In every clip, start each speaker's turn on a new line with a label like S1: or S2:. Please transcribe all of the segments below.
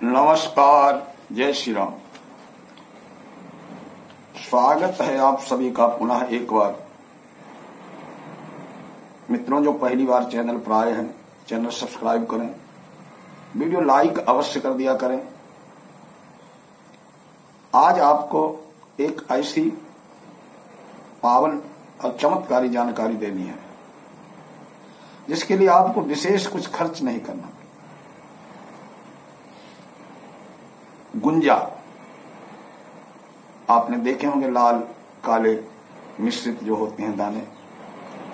S1: नमस्कार, जय श्री राम। स्वागत है आप सभी का पुनः एक बार। मित्रों, जो पहली बार चैनल पर आए हैं, चैनल सब्सक्राइब करें, वीडियो लाइक अवश्य कर दिया करें। आज आपको एक ऐसी पावन और चमत्कारी जानकारी देनी है जिसके लिए आपको विशेष कुछ खर्च नहीं करना। गुंजा आपने देखे होंगे, लाल काले मिश्रित जो होते हैं दाने।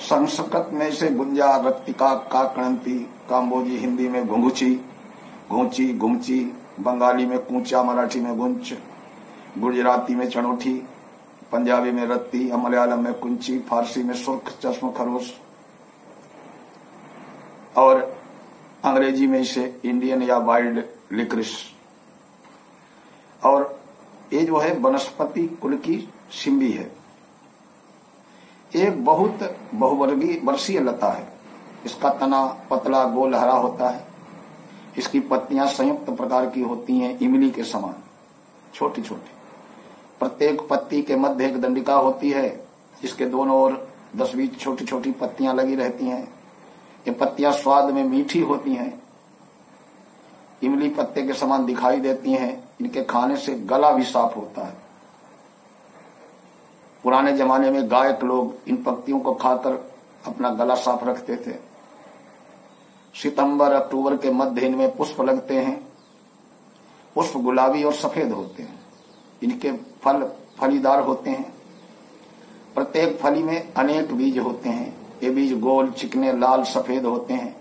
S1: संस्कृत में इसे गुंजा, रक्तिका, काकणंती, काम्बोजी, हिंदी में घुंघुची, घोंची, गुमची, बंगाली में कूचा, मराठी में गुंच, गुजराती में चनोठी, पंजाबी में रत्ती, मलयालम में कुंची, फारसी में सुर्ख, चश्म, खरोश और अंग्रेजी में इसे इंडियन या वाइल्ड लिक्रिस। और ये जो है वनस्पति कुल की सिम्बी है। एक बहुत बहुवर्गीय वर्षीय लता है। इसका तना पतला गोल हरा होता है। इसकी पत्तियां संयुक्त प्रकार की होती हैं, इमली के समान छोटी छोटी। प्रत्येक पत्ती के मध्य एक दंडिका होती है। इसके दोनों ओर 10-20 छोटी छोटी पत्तियां लगी रहती हैं। ये पत्तियां स्वाद में मीठी होती हैं, इमली पत्ते के समान दिखाई देती हैं। इनके खाने से गला भी साफ होता है। पुराने जमाने में गायक लोग इन पत्तियों को खाकर अपना गला साफ रखते थे। सितंबर अक्टूबर के मध्य इनमें पुष्प लगते हैं। पुष्प गुलाबी और सफेद होते हैं। इनके फल फलीदार होते हैं। प्रत्येक फली में अनेक बीज होते हैं। ये बीज गोल, चिकने, लाल, सफेद होते हैं।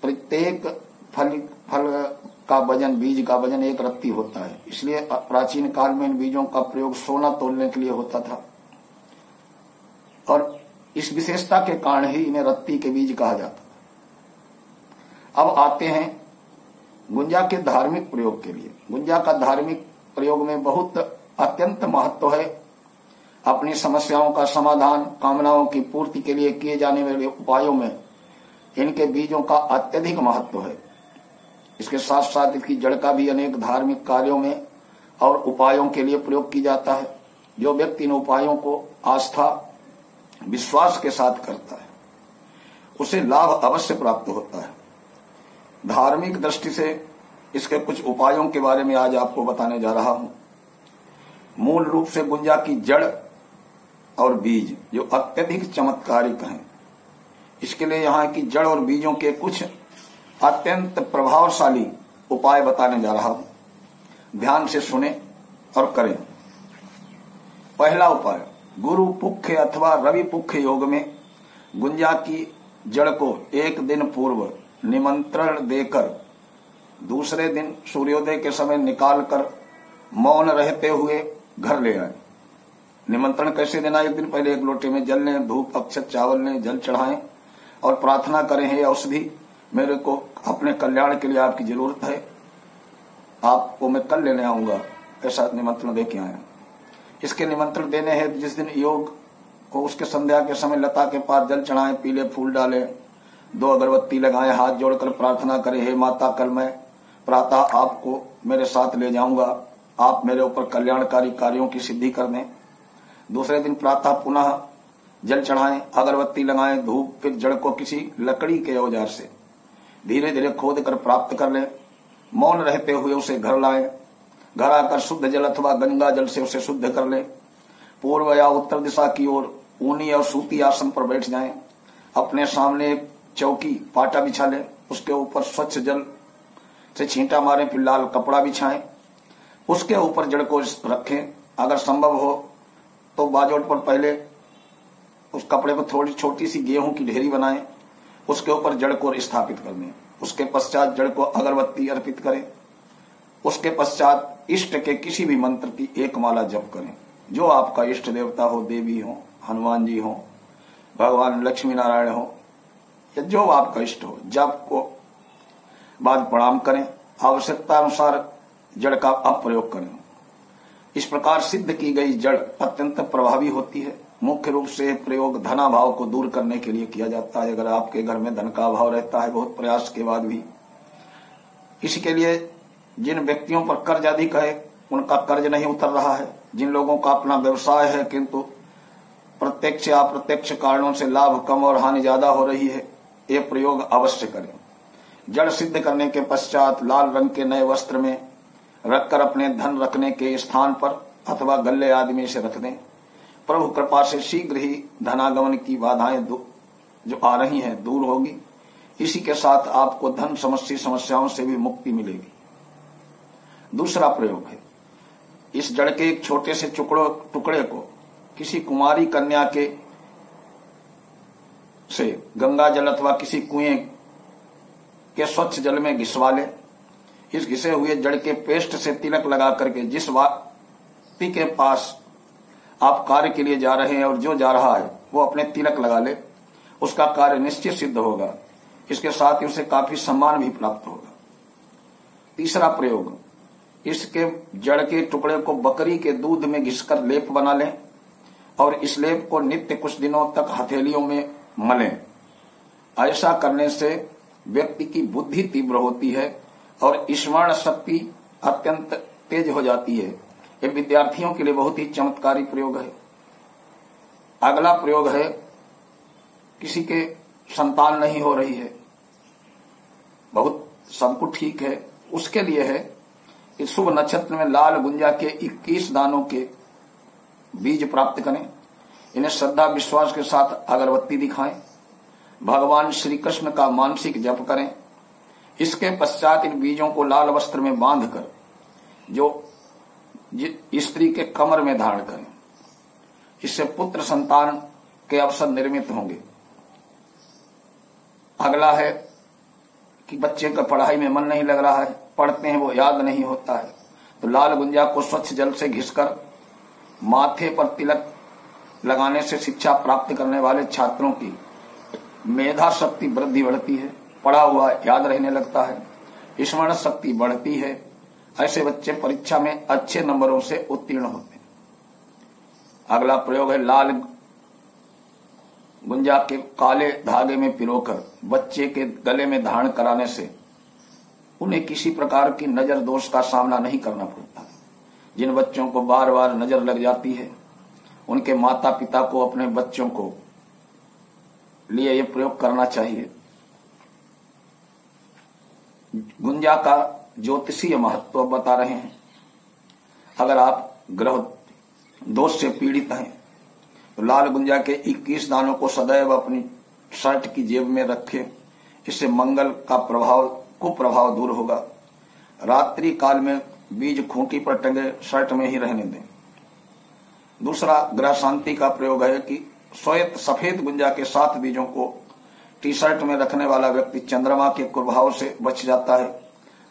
S1: प्रत्येक फल का वजन, बीज का वजन 1 रत्ती होता है। इसलिए प्राचीन काल में इन बीजों का प्रयोग सोना तोलने के लिए होता था और इस विशेषता के कारण ही इन्हें रत्ती के बीज कहा जाता था। अब आते हैं गुंजा के धार्मिक प्रयोग के लिए। गुंजा का धार्मिक प्रयोग में बहुत अत्यंत महत्व है। अपनी समस्याओं का समाधान, कामनाओं की पूर्ति के लिए किए जाने वाले उपायों में इनके बीजों का अत्यधिक महत्व है। इसके साथ साथ इसकी जड़ का भी अनेक धार्मिक कार्यों में और उपायों के लिए प्रयोग की जाता है। जो व्यक्ति इन उपायों को आस्था, विश्वास के साथ करता है उसे लाभ अवश्य प्राप्त होता है। धार्मिक दृष्टि से इसके कुछ उपायों के बारे में आज आपको बताने जा रहा हूं। मूल रूप से गुंजा की जड़ और बीज जो अत्यधिक चमत्कारिक हैं, इसके लिए यहाँ की जड़ और बीजों के कुछ अत्यंत प्रभावशाली उपाय बताने जा रहा हूं। ध्यान से सुने और करें। पहला उपाय, गुरु पुख्य अथवा रवि पुख्य योग में गुंजा की जड़ को 1 दिन पूर्व निमंत्रण देकर दूसरे दिन सूर्योदय के समय निकालकर मौन रहते हुए घर ले आए। निमंत्रण कैसे देना? 1 दिन पहले 1 लोटे में जल लें, धूप, अक्षत, चावल लें, जल चढ़ाएं और प्रार्थना करें, हे औषधि, मेरे को अपने कल्याण के लिए आपकी जरूरत है, आपको मैं कल लेने आऊंगा, ऐसा निमंत्रण दे के आए। इसके निमंत्रण देने हैं जिस दिन योग को, उसके संध्या के समय लता के पास जल चढ़ाएं, पीले फूल डालें, 2 अगरबत्ती लगाएं, हाथ जोड़कर प्रार्थना करें, हे माता, कल मैं प्रातः आपको मेरे साथ ले जाऊंगा, आप मेरे ऊपर कल्याणकारी कार्यों की सिद्धि कर दें। दूसरे दिन प्रातः पुनः जल चढ़ाएं, अगरबत्ती लगाएं, धूप, फिर जड़ को किसी लकड़ी के औजार से धीरे धीरे खोद कर प्राप्त कर लें। मौन रहते हुए उसे घर लाएं। घर आकर शुद्ध जल अथवा गंगा जल से उसे शुद्ध कर लें। पूर्व या उत्तर दिशा की ओर ऊनी और सूती आसन पर बैठ जाएं। अपने सामने एक चौकी, पाटा बिछा लें। उसके ऊपर स्वच्छ जल से छींटा मारें, फिर लाल कपड़ा बिछाएं। उसके ऊपर जड़ को रखें। अगर संभव हो तो बाजोट पर पहले उस कपड़े पर थोड़ी छोटी सी गेहूं की ढेरी बनाएं। उसके ऊपर जड़ को स्थापित कर दें। उसके पश्चात जड़ को अगरबत्ती अर्पित करें। उसके पश्चात इष्ट के किसी भी मंत्र की 1 माला जप करें। जो आपका इष्ट देवता हो, देवी हो, हनुमान जी हो, भगवान लक्ष्मी नारायण हो, या जो आपका इष्ट हो, जप को बाद प्रणाम करें। आवश्यकता अनुसार जड़ का प्रयोग करें। इस प्रकार सिद्ध की गई जड़ अत्यंत प्रभावी होती है। मुख्य रूप से प्रयोग धनाभाव को दूर करने के लिए किया जाता है। अगर आपके घर में धन का अभाव रहता है, बहुत प्रयास के बाद भी किसी के लिए जिन व्यक्तियों पर कर्ज अधिक है उनका कर्ज नहीं उतर रहा है, जिन लोगों का अपना व्यवसाय है किंतु प्रत्यक्ष या अप्रत्यक्ष कारणों से लाभ कम और हानि ज्यादा हो रही है, ये प्रयोग अवश्य करें। जड़ सिद्ध करने के पश्चात लाल रंग के नए वस्त्र में रखकर अपने धन रखने के स्थान पर अथवा गल्ले आदि में से रख दें। प्रभु कृपा से शीघ्र ही धनागमन की बाधाएं जो आ रही हैं दूर होगी। इसी के साथ आपको धन संबंधी समस्याओं से भी मुक्ति मिलेगी। दूसरा प्रयोग है, इस जड़ के एक छोटे से टुकड़े को किसी कुमारी कन्या के से गंगा जल अथवा किसी कुएं के स्वच्छ जल में घिसवा ले। इस घिसे हुए जड़ के पेस्ट से तिलक लगा करके जिस व्यक्ति के पास आप कार्य के लिए जा रहे हैं और जो जा रहा है वो अपने तिलक लगा ले, उसका कार्य निश्चित सिद्ध होगा। इसके साथ ही उसे काफी सम्मान भी प्राप्त होगा। तीसरा प्रयोग, इसके जड़ के टुकड़े को बकरी के दूध में घिसकर लेप बना लें और इस लेप को नित्य कुछ दिनों तक हथेलियों में मलें। ऐसा करने से व्यक्ति की बुद्धि तीव्र होती है और स्मरण शक्ति अत्यंत तेज हो जाती है। ये विद्यार्थियों के लिए बहुत ही चमत्कारी प्रयोग है। अगला प्रयोग है, किसी के संतान नहीं हो रही है, बहुत सब कुछ ठीक है, उसके लिए है कि शुभ नक्षत्र में लाल गुंजा के 21 दानों के बीज प्राप्त करें। इन्हें श्रद्धा विश्वास के साथ अगरबत्ती दिखाएं। भगवान श्री कृष्ण का मानसिक जप करें। इसके पश्चात इन बीजों को लाल वस्त्र में बांधकर जो स्त्री के कमर में धारण करें। इससे पुत्र संतान के अवसर निर्मित होंगे। अगला है कि बच्चे का पढ़ाई में मन नहीं लग रहा है, पढ़ते हैं वो याद नहीं होता है, तो लाल गुंजा को स्वच्छ जल से घिसकर माथे पर तिलक लगाने से शिक्षा प्राप्त करने वाले छात्रों की मेधा शक्ति वृद्धि बढ़ती है, पढ़ा हुआ याद रहने लगता है, स्मरण शक्ति बढ़ती है। ऐसे बच्चे परीक्षा में अच्छे नंबरों से उत्तीर्ण होते हैं। अगला प्रयोग है, लाल गुंजा के काले धागे में पिरोकर बच्चे के गले में धारण कराने से उन्हें किसी प्रकार की नजर दोष का सामना नहीं करना पड़ता। जिन बच्चों को बार बार नजर लग जाती है उनके माता पिता को अपने बच्चों को लिए यह प्रयोग करना चाहिए। गुंजा का ज्योतिषीय महत्व बता रहे हैं। अगर आप ग्रह दोष से पीड़ित हैं तो लाल गुंजा के 21 दानों को सदैव अपनी शर्ट की जेब में रखें। इससे मंगल का कुप्रभाव दूर होगा। रात्रि काल में बीज खूंटी पर टंगे शर्ट में ही रहने दें। दूसरा ग्रह शांति का प्रयोग है कि श्वेत सफेद गुंजा के 7 बीजों को टी शर्ट में रखने वाला व्यक्ति चंद्रमा के कुप्रभाव से बच जाता है।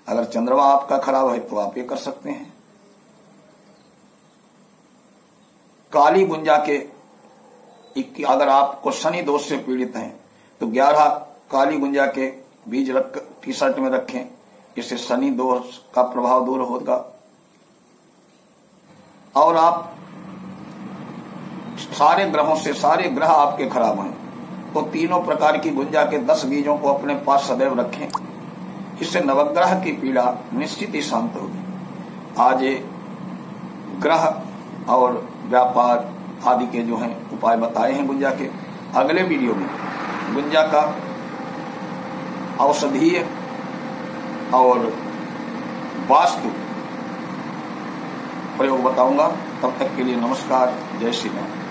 S1: अगर चंद्रमा आपका खराब है तो आप ये कर सकते हैं। काली गुंजा के अगर आपको शनि दोष से पीड़ित हैं तो 11 काली गुंजा के बीज रख टी शर्ट में रखें। इससे शनि दोष का प्रभाव दूर होगा। और आप सारे ग्रह आपके खराब हैं तो तीनों प्रकार की गुंजा के 10 बीजों को अपने पास सदैव रखें। इससे नवग्रह की पीड़ा निश्चित ही शांत होगी। आज ये ग्रह और व्यापार आदि के जो हैं उपाय बताए हैं गुंजा के। अगले वीडियो में गुंजा का औषधीय और वास्तु प्रयोग बताऊंगा। तब तक के लिए नमस्कार, जय श्री राम।